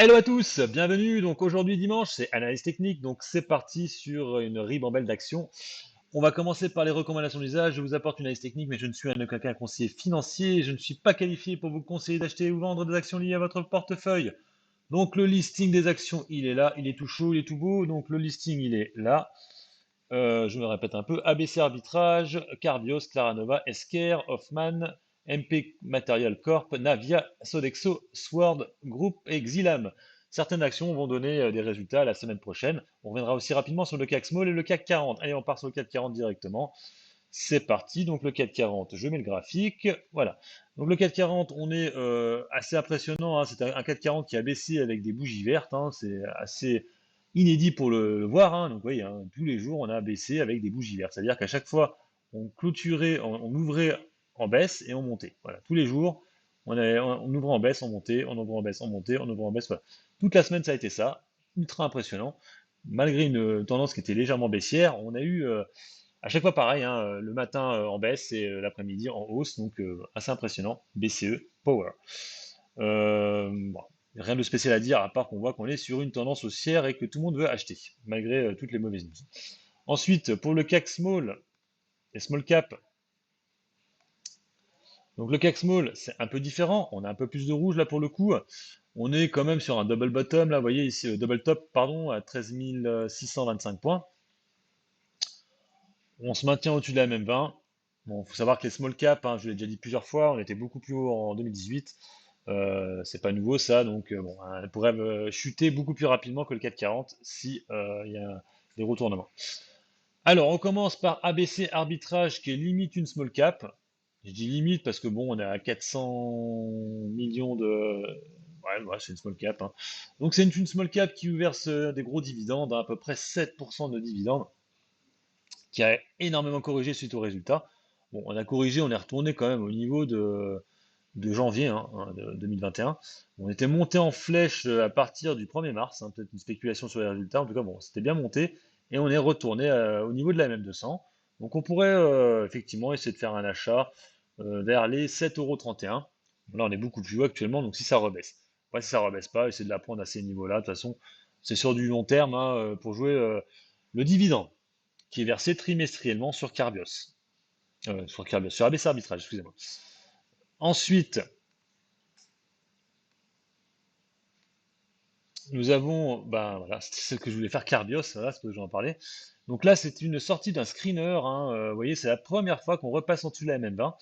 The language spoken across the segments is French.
Hello à tous, bienvenue. Donc aujourd'hui dimanche, c'est analyse technique. Donc c'est parti sur une ribambelle d'actions. On va commencer par les recommandations d'usage. Je vous apporte une analyse technique, mais je ne suis en aucun cas un conseiller financier. Je ne suis pas qualifié pour vous conseiller d'acheter ou vendre des actions liées à votre portefeuille. Donc le listing des actions, il est là, il est tout chaud, il est tout beau. Donc le listing, il est là. Je me répète un peu, ABC Arbitrage, Carbios, Claranova, Esker, Hoffman, MP Material Corp, Navia, Sodexo, Sword Group et Xilam. Certaines actions vont donner des résultats la semaine prochaine. On reviendra aussi rapidement sur le CAC Small et le CAC 40. Allez, on part sur le CAC 40 directement. C'est parti, donc le CAC 40, je mets le graphique, voilà. Donc le CAC 40, on est assez impressionnant, hein. C'est un CAC 40 qui a baissé avec des bougies vertes, hein. C'est assez inédit pour le voir, hein. Donc vous voyez, hein, tous les jours on a baissé avec des bougies vertes, c'est-à-dire qu'à chaque fois on clôturait, on ouvrait en baisse et on montait, voilà. Tous les jours on ouvrait en baisse, on montait, on ouvrait en baisse, on montait, on ouvrait en baisse, voilà. Toute la semaine ça a été ça, ultra impressionnant. Malgré une tendance qui était légèrement baissière, on a eu à chaque fois pareil, hein, le matin en baisse et l'après-midi en hausse, donc assez impressionnant. BCE, Power. Bon, rien de spécial à dire, à part qu'on voit qu'on est sur une tendance haussière et que tout le monde veut acheter, malgré toutes les mauvaises news. Ensuite, pour le CAC Small et Small Cap, donc le CAC Small, c'est un peu différent, on a un peu plus de rouge là pour le coup. On est quand même sur un double bottom, là, vous voyez ici, double top, pardon, à 13 625 points. On se maintient au-dessus de la MM20. Bon, faut savoir que les small caps, hein, je l'ai déjà dit plusieurs fois, on était beaucoup plus haut en 2018. C'est pas nouveau ça, donc bon, hein, elle pourrait chuter beaucoup plus rapidement que le CAC 40 si il y a des retournements. Alors, on commence par ABC Arbitrage qui est limite une small cap. Je dis limite parce que bon, on est à 400 millions de. Ouais, c'est une small cap, hein. Donc c'est une small cap qui vous verse des gros dividendes, hein, à peu près 7% de dividendes qui a énormément corrigé suite aux résultats. Bon, on a corrigé, on est retourné quand même au niveau de janvier, hein, de 2021. On était monté en flèche à partir du 1er mars, hein, peut-être une spéculation sur les résultats. En tout cas, bon, c'était bien monté et on est retourné au niveau de la MM200. Donc on pourrait effectivement essayer de faire un achat vers les 7,31 €. Là, on est beaucoup plus haut actuellement, donc si ça rebaisse. Ouais, si ça rebaisse pas, essayez de la prendre à ces niveaux-là. De toute façon, c'est sur du long terme, hein, pour jouer le dividende qui est versé trimestriellement sur Carbios. Sur Carbios, sur ABC Arbitrage, excusez-moi. Ensuite, nous avons, ben voilà, c'était celle que je voulais faire, Carbios, voilà, c'est ce que j'en parlais. Donc là, c'est une sortie d'un screener, hein, vous voyez, c'est la première fois qu'on repasse en dessous de la MM20.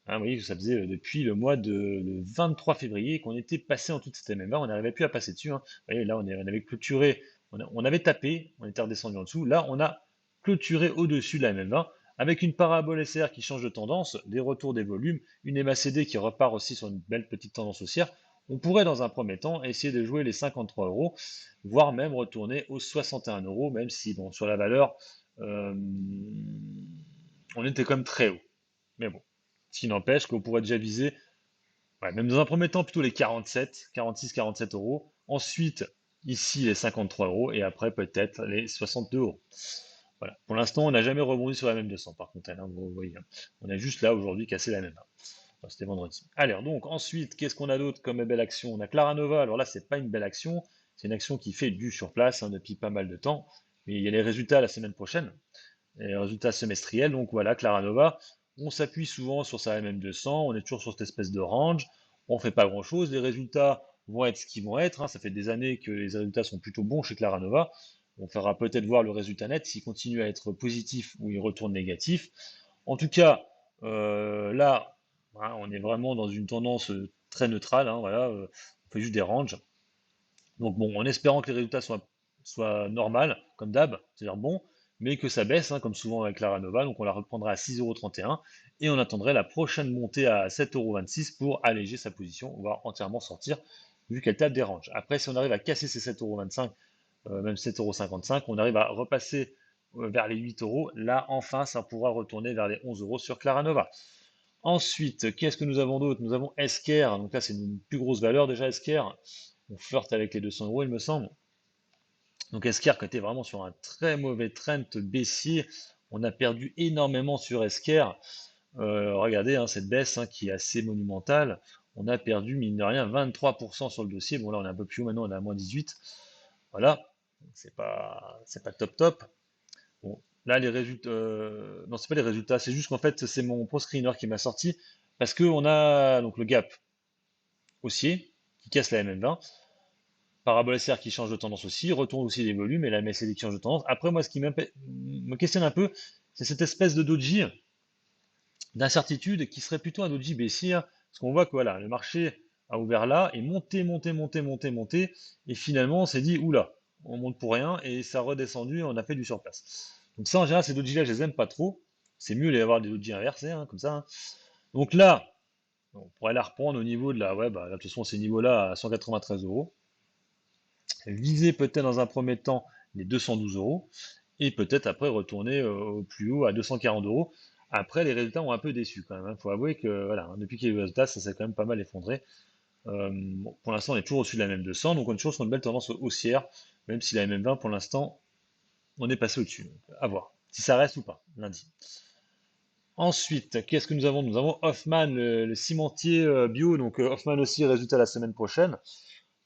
Hein, vous voyez, ça faisait depuis le mois de le 23 février qu'on était passé en dessous de cette MM20, on n'arrivait plus à passer dessus, hein. Vous voyez, là, on avait clôturé, on avait tapé, on était redescendu en dessous. Là, on a clôturé au-dessus de la MM20 avec une parabole SR qui change de tendance, des retours des volumes, une MACD qui repart aussi sur une belle petite tendance haussière. On pourrait dans un premier temps essayer de jouer les 53 euros, voire même retourner aux 61 euros, même si bon, sur la valeur, euh, on était quand même très haut. Mais bon, ce qui n'empêche qu'on pourrait déjà viser, ouais, même dans un premier temps, plutôt les 47, 46, 47 euros. Ensuite, ici, les 53 euros. Et après, peut-être les 62 euros. Voilà. Pour l'instant, on n'a jamais rebondi sur la même 200, par contre, hein, vous voyez, hein. On a juste là, aujourd'hui, cassé la même. Enfin, c'était vendredi. Alors, donc, ensuite, qu'est-ce qu'on a d'autre comme belle action? On a Claranova. Alors là, c'est pas une belle action. C'est une action qui fait du sur place, hein, depuis pas mal de temps. Mais il y a les résultats la semaine prochaine, les résultats semestriels. Donc voilà, Claranova, on s'appuie souvent sur sa MM200, on est toujours sur cette espèce de range, on fait pas grand-chose, les résultats vont être ce qu'ils vont être, hein. Ça fait des années que les résultats sont plutôt bons chez Claranova. On fera peut-être voir le résultat net s'il continue à être positif ou il retourne négatif. En tout cas, là, hein, on est vraiment dans une tendance très neutrale, hein, voilà, on fait juste des ranges. Donc bon, en espérant que les résultats soient normaux, comme d'hab, c'est-à-dire bon, mais que ça baisse, hein, comme souvent avec la Nova, donc on la reprendra à 6,31 € et on attendrait la prochaine montée à 7,26 € pour alléger sa position, voire entièrement sortir, vu qu'elle tape des ranges. Après, si on arrive à casser ces 7,25 €, même 7,55 €, on arrive à repasser vers les 8 euros, là enfin ça pourra retourner vers les 11 euros sur Claranova. Ensuite, qu'est-ce que nous avons d'autre? Nous avons Esker, donc là c'est une plus grosse valeur déjà Esker, on flirte avec les 200 euros, il me semble. Donc Esker qui était vraiment sur un très mauvais trend baissier, on a perdu énormément sur Esker. Regardez, hein, cette baisse, hein, qui est assez monumentale. on a perdu, mine de rien, 23% sur le dossier. Bon, là, on est un peu plus haut maintenant, on est à moins 18. Voilà, c'est pas top top. Bon, là, les résultats, non, c'est pas les résultats, c'est juste qu'en fait, c'est mon pro screener qui m'a sorti parce que on a donc le gap haussier qui casse la MM20, parabole SR qui change de tendance aussi, retourne aussi des volumes et la MACD qui change de tendance. Après, moi, ce qui me questionne un peu, c'est cette espèce de doji d'incertitude qui serait plutôt un doji baissier, parce qu'on voit que voilà, le marché a ouvert là et monté, monté, monté, monté, monté, et finalement, on s'est dit, oula, on monte pour rien, et ça a redescendu, et on a fait du surplace. Donc ça, en général, ces dojis-là, je les aime pas trop. C'est mieux d'avoir des dojis inversés, hein, comme ça, hein. Donc là, on pourrait la reprendre au niveau de la, ouais, bah, là, de toute façon, ces niveaux-là à 193 euros. Viser peut-être dans un premier temps les 212 euros, et peut-être après retourner au plus haut à 240 euros. Après, les résultats ont un peu déçu quand même, hein. Faut avouer que voilà, hein, depuis qu'il y a eu les résultats, ça s'est quand même pas mal effondré. Bon, pour l'instant, on est toujours au-dessus de la MM200, donc on est toujours sur une belle tendance haussière, même si la MM20, pour l'instant, on est passé au-dessus. Donc, à voir si ça reste ou pas, lundi. Ensuite, qu'est-ce que nous avons? Nous avons Hoffman, le cimentier bio, donc Hoffman aussi, résultat la semaine prochaine.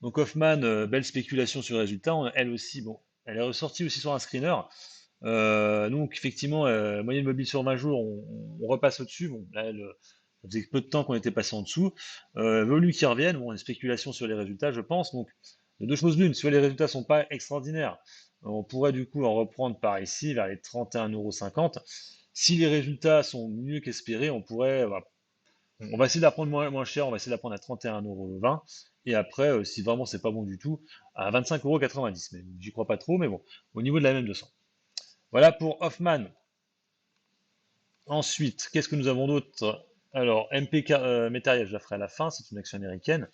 Donc Hoffman, belle spéculation sur le résultat. Elle aussi, bon, elle est ressortie aussi sur un screener. Donc effectivement, moyenne mobile sur 20 jours, on repasse au-dessus. Bon, là, ça faisait peu de temps qu'on était passé en dessous. Volumes qui reviennent, bon, une spéculation sur les résultats, je pense. Donc, de deux choses l'une, si les résultats sont pas extraordinaires, on pourrait du coup en reprendre par ici, vers les 31,50 €. Si les résultats sont mieux qu'espérés, on pourrait, on va essayer d'apprendre moins cher, on va essayer d'apprendre à 31,20 €. Et après, si vraiment c'est pas bon du tout, à 25,90 €. Mais j'y crois pas trop, mais bon, au niveau de la MM200. Voilà pour Hoffman. Ensuite, qu'est-ce que nous avons d'autre? Alors, MPK Material, je la ferai à la fin, c'est une action américaine.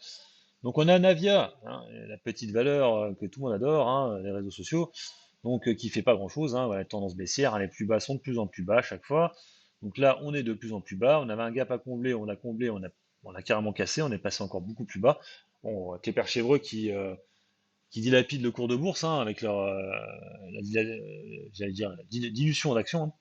Donc on a Navia, hein, la petite valeur que tout le monde adore, hein, les réseaux sociaux, donc qui fait pas grand-chose, hein, voilà, tendance baissière, hein, les plus bas sont de plus en plus bas à chaque fois. Donc là, on est de plus en plus bas, on avait un gap à combler, on l'a comblé, on a carrément cassé, on est passé encore beaucoup plus bas. Bon, avec les perchevreux qui dilapident le cours de bourse, hein, avec leur, j'allais dire, la dilution d'actions,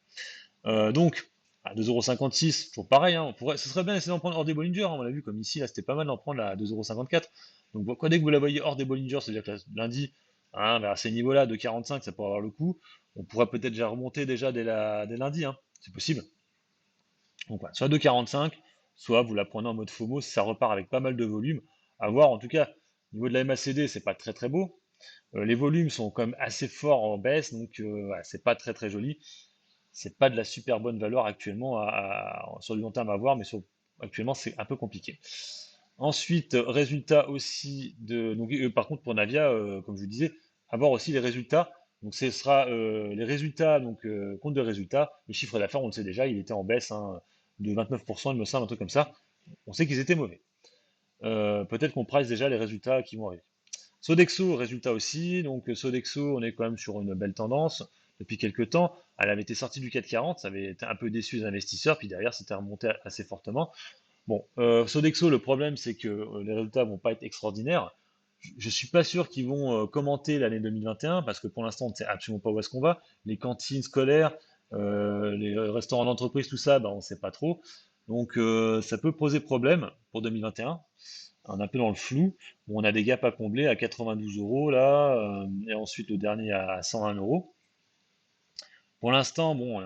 hein. Donc, à 2,56 €, toujours pareil, hein, ce serait bien d'essayer d'en prendre hors des Bollinger, hein, on l'a vu comme ici, là c'était pas mal d'en prendre à 2,54 €. Donc dès que vous la voyez hors des Bollinger, c'est-à-dire que lundi, hein, vers ces niveaux-là, de 45, ça pourrait avoir le coup. On pourrait peut-être déjà remonter déjà dès lundi, hein, c'est possible. Donc voilà, soit 2,45, soit vous la prenez en mode FOMO, ça repart avec pas mal de volume. À voir, en tout cas, au niveau de la MACD, c'est pas très très beau. Les volumes sont quand même assez forts en baisse, donc voilà, c'est pas très très joli. C'est pas de la super bonne valeur actuellement sur du long terme à voir, mais actuellement c'est un peu compliqué. Ensuite, résultat aussi de. Donc, par contre, pour Navia, comme je vous disais, avoir aussi les résultats. Donc, ce sera les résultats, donc compte de résultats. Le chiffre d'affaires, on le sait déjà, il était en baisse, hein, de 29%, il me semble, un truc comme ça. On sait qu'ils étaient mauvais. Peut-être qu'on price déjà les résultats qui vont arriver. Sodexo, résultat aussi. Donc Sodexo, on est quand même sur une belle tendance depuis quelques temps. Elle avait été sortie du 440, ça avait été un peu déçu les investisseurs, puis derrière c'était remonté assez fortement. Bon, Sodexo, le problème c'est que les résultats vont pas être extraordinaires. Je suis pas sûr qu'ils vont commenter l'année 2021 parce que pour l'instant on ne sait absolument pas où est-ce qu'on va. Les cantines scolaires, les restaurants d'entreprise, tout ça, ben, on ne sait pas trop. Donc ça peut poser problème pour 2021. On est un peu dans le flou. Bon, on a des gaps à combler à 92 € là, et ensuite le dernier à 101 €. Pour l'instant, bon,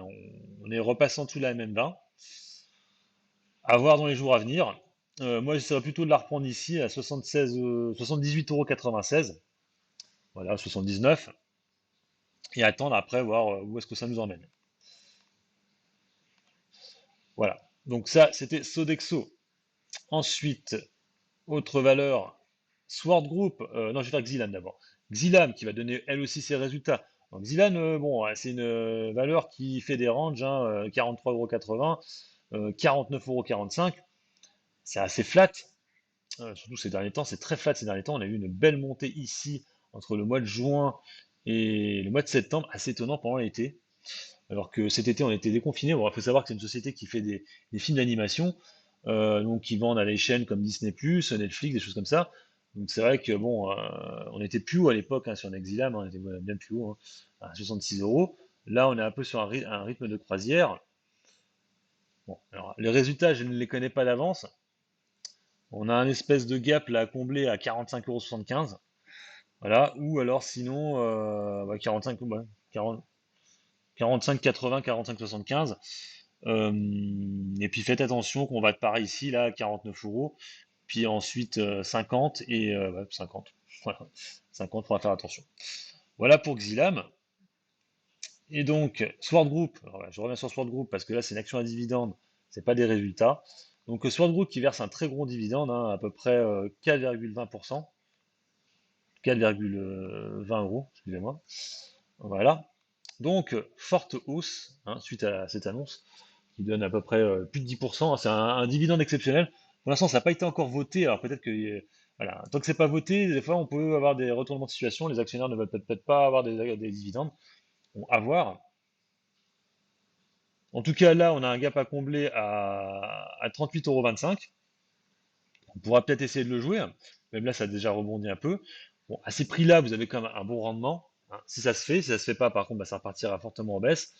on est repassant tout la MM20. À voir dans les jours à venir. Moi, j'essaierais plutôt de la reprendre ici à 76, 78,96 €. Voilà, 79. Et attendre après, voir où est-ce que ça nous emmène. Voilà. Donc ça, c'était Sodexo. Ensuite, autre valeur, Sword Group, non, je vais faire Xilam d'abord. Xilam qui va donner elle aussi ses résultats. Donc Xilam, bon, ouais, c'est une valeur qui fait des ranges, hein, 43,80 €, 49,45 €. C'est assez flat, surtout ces derniers temps, c'est très flat ces derniers temps. On a eu une belle montée ici entre le mois de juin et le mois de septembre, assez étonnant pendant l'été. Alors que cet été, on était déconfinés. Bon, il faut savoir que c'est une société qui fait des films d'animation, donc qui vendent à des chaînes comme Disney+, Netflix, des choses comme ça. Donc c'est vrai que bon, on était plus haut à l'époque, hein, sur Nexilam, on était bien plus haut, hein, à 66 euros. Là, on est un peu sur un rythme de croisière. Bon, alors les résultats, je ne les connais pas d'avance. On a un espèce de gap là à combler à 45,75 €. Voilà, ou alors sinon, 45, ouais, 40 45,80, 45,75. Et puis faites attention qu'on va par ici, là, 49 €. Puis ensuite 50 et ouais, 50. Voilà. 50, faudra faire attention. Voilà pour Xilam. Et donc, Sword Group, alors là, je reviens sur Sword Group parce que là, c'est une action à dividende, c'est pas des résultats. Donc, Sword Group qui verse un très gros dividende, hein, à peu près 4,20%, 4,20 €, excusez-moi. Voilà. Donc, forte hausse, hein, suite à cette annonce, qui donne à peu près plus de 10%, hein. C'est un dividende exceptionnel. Pour l'instant, ça n'a pas été encore voté, alors peut-être que, voilà, tant que c'est pas voté, des fois, on peut avoir des retournements de situation, les actionnaires ne veulent peut-être pas avoir des dividendes. Bon, à voir. En tout cas, là, on a un gap à combler à 38,25 €. On pourra peut-être essayer de le jouer, hein. Même là, ça a déjà rebondi un peu. Bon, à ces prix-là, vous avez quand même un bon rendement, hein. Si ça se fait, si ça se fait pas, par contre, bah, ça repartira fortement en baisse.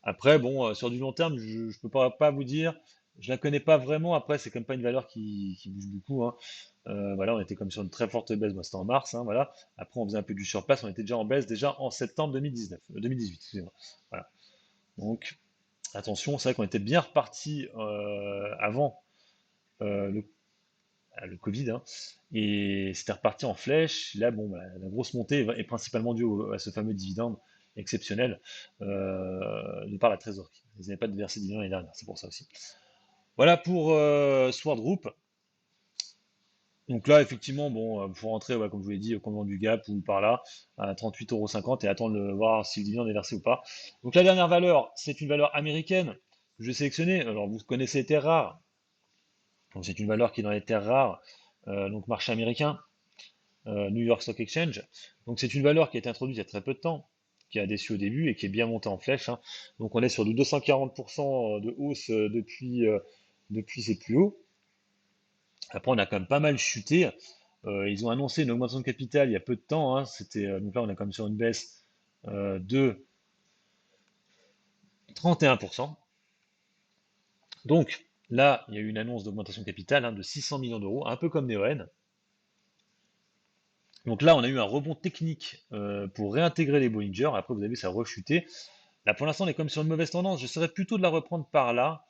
Après, bon, sur du long terme, je ne peux pas vous dire. Je la connais pas vraiment. Après, c'est quand même pas une valeur qui bouge beaucoup, hein. Voilà, on était comme sur une très forte baisse. Moi, c'était en mars, hein, voilà. Après, on faisait un peu du surplace. On était déjà en baisse déjà en septembre 2019, 2018, excusez-moi. Voilà. Donc, attention, c'est vrai qu'on était bien reparti avant euh, le, le Covid, hein, et c'était reparti en flèche. Là, bon, bah, la grosse montée est principalement due à ce fameux dividende exceptionnel de par la trésorerie. Ils n'avaient pas de versé de dividende l'année dernière, c'est pour ça aussi. Voilà pour Sword Group. Donc là, effectivement, bon, faut rentrer, ouais, comme je vous l'ai dit, au commandement du Gap ou par là, à 38,50 € et attendre de voir si le dividende est versé ou pas. Donc la dernière valeur, c'est une valeur américaine que je vais sélectionner. Alors vous connaissez les terres rares. Donc c'est une valeur qui est dans les terres rares, donc marché américain, New York Stock Exchange. Donc c'est une valeur qui a été introduite il y a très peu de temps, qui a déçu au début et qui est bien montée en flèche, hein. Donc on est sur du 240% de hausse depuis ses plus hauts. Après, on a quand même pas mal chuté. Ils ont annoncé une augmentation de capital il y a peu de temps, hein. Donc là, on est quand même sur une baisse de 31%. Donc là, il y a eu une annonce d'augmentation de capital, hein, de 600 millions d'euros, un peu comme Neoen. Donc là, on a eu un rebond technique pour réintégrer les Bollinger. Après, vous avez vu, ça a rechuté. Là, pour l'instant, on est comme sur une mauvaise tendance. Je serais plutôt de la reprendre par là,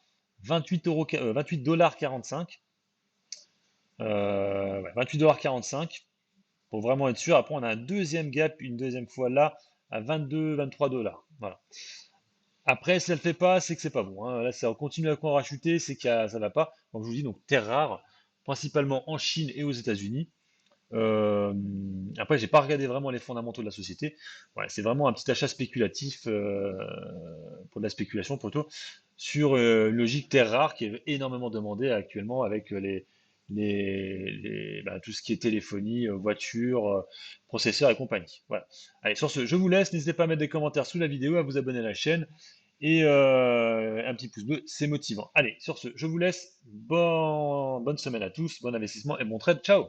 28,45 $. Ouais, 28,45 $, pour vraiment être sûr. Après, on a un deuxième gap, une deuxième fois là, à 22, 23 $. Voilà. Après, si ça ne le fait pas, c'est que c'est pas bon, hein. Là, ça continue à rachuter, c'est que ça va pas. Comme je vous dis, donc terre rare, principalement en Chine et aux États-Unis. Euh, Après, j'ai pas regardé vraiment les fondamentaux de la société. Ouais, c'est vraiment un petit achat spéculatif, pour de la spéculation plutôt, sur une logique terre rare qui est énormément demandée actuellement avec tout ce qui est téléphonie, voiture, processeur et compagnie. Voilà. Allez, sur ce, je vous laisse. N'hésitez pas à mettre des commentaires sous la vidéo, à vous abonner à la chaîne et un petit pouce bleu, c'est motivant. Allez, sur ce, je vous laisse. Bonne semaine à tous, bon investissement et bon trade. Ciao!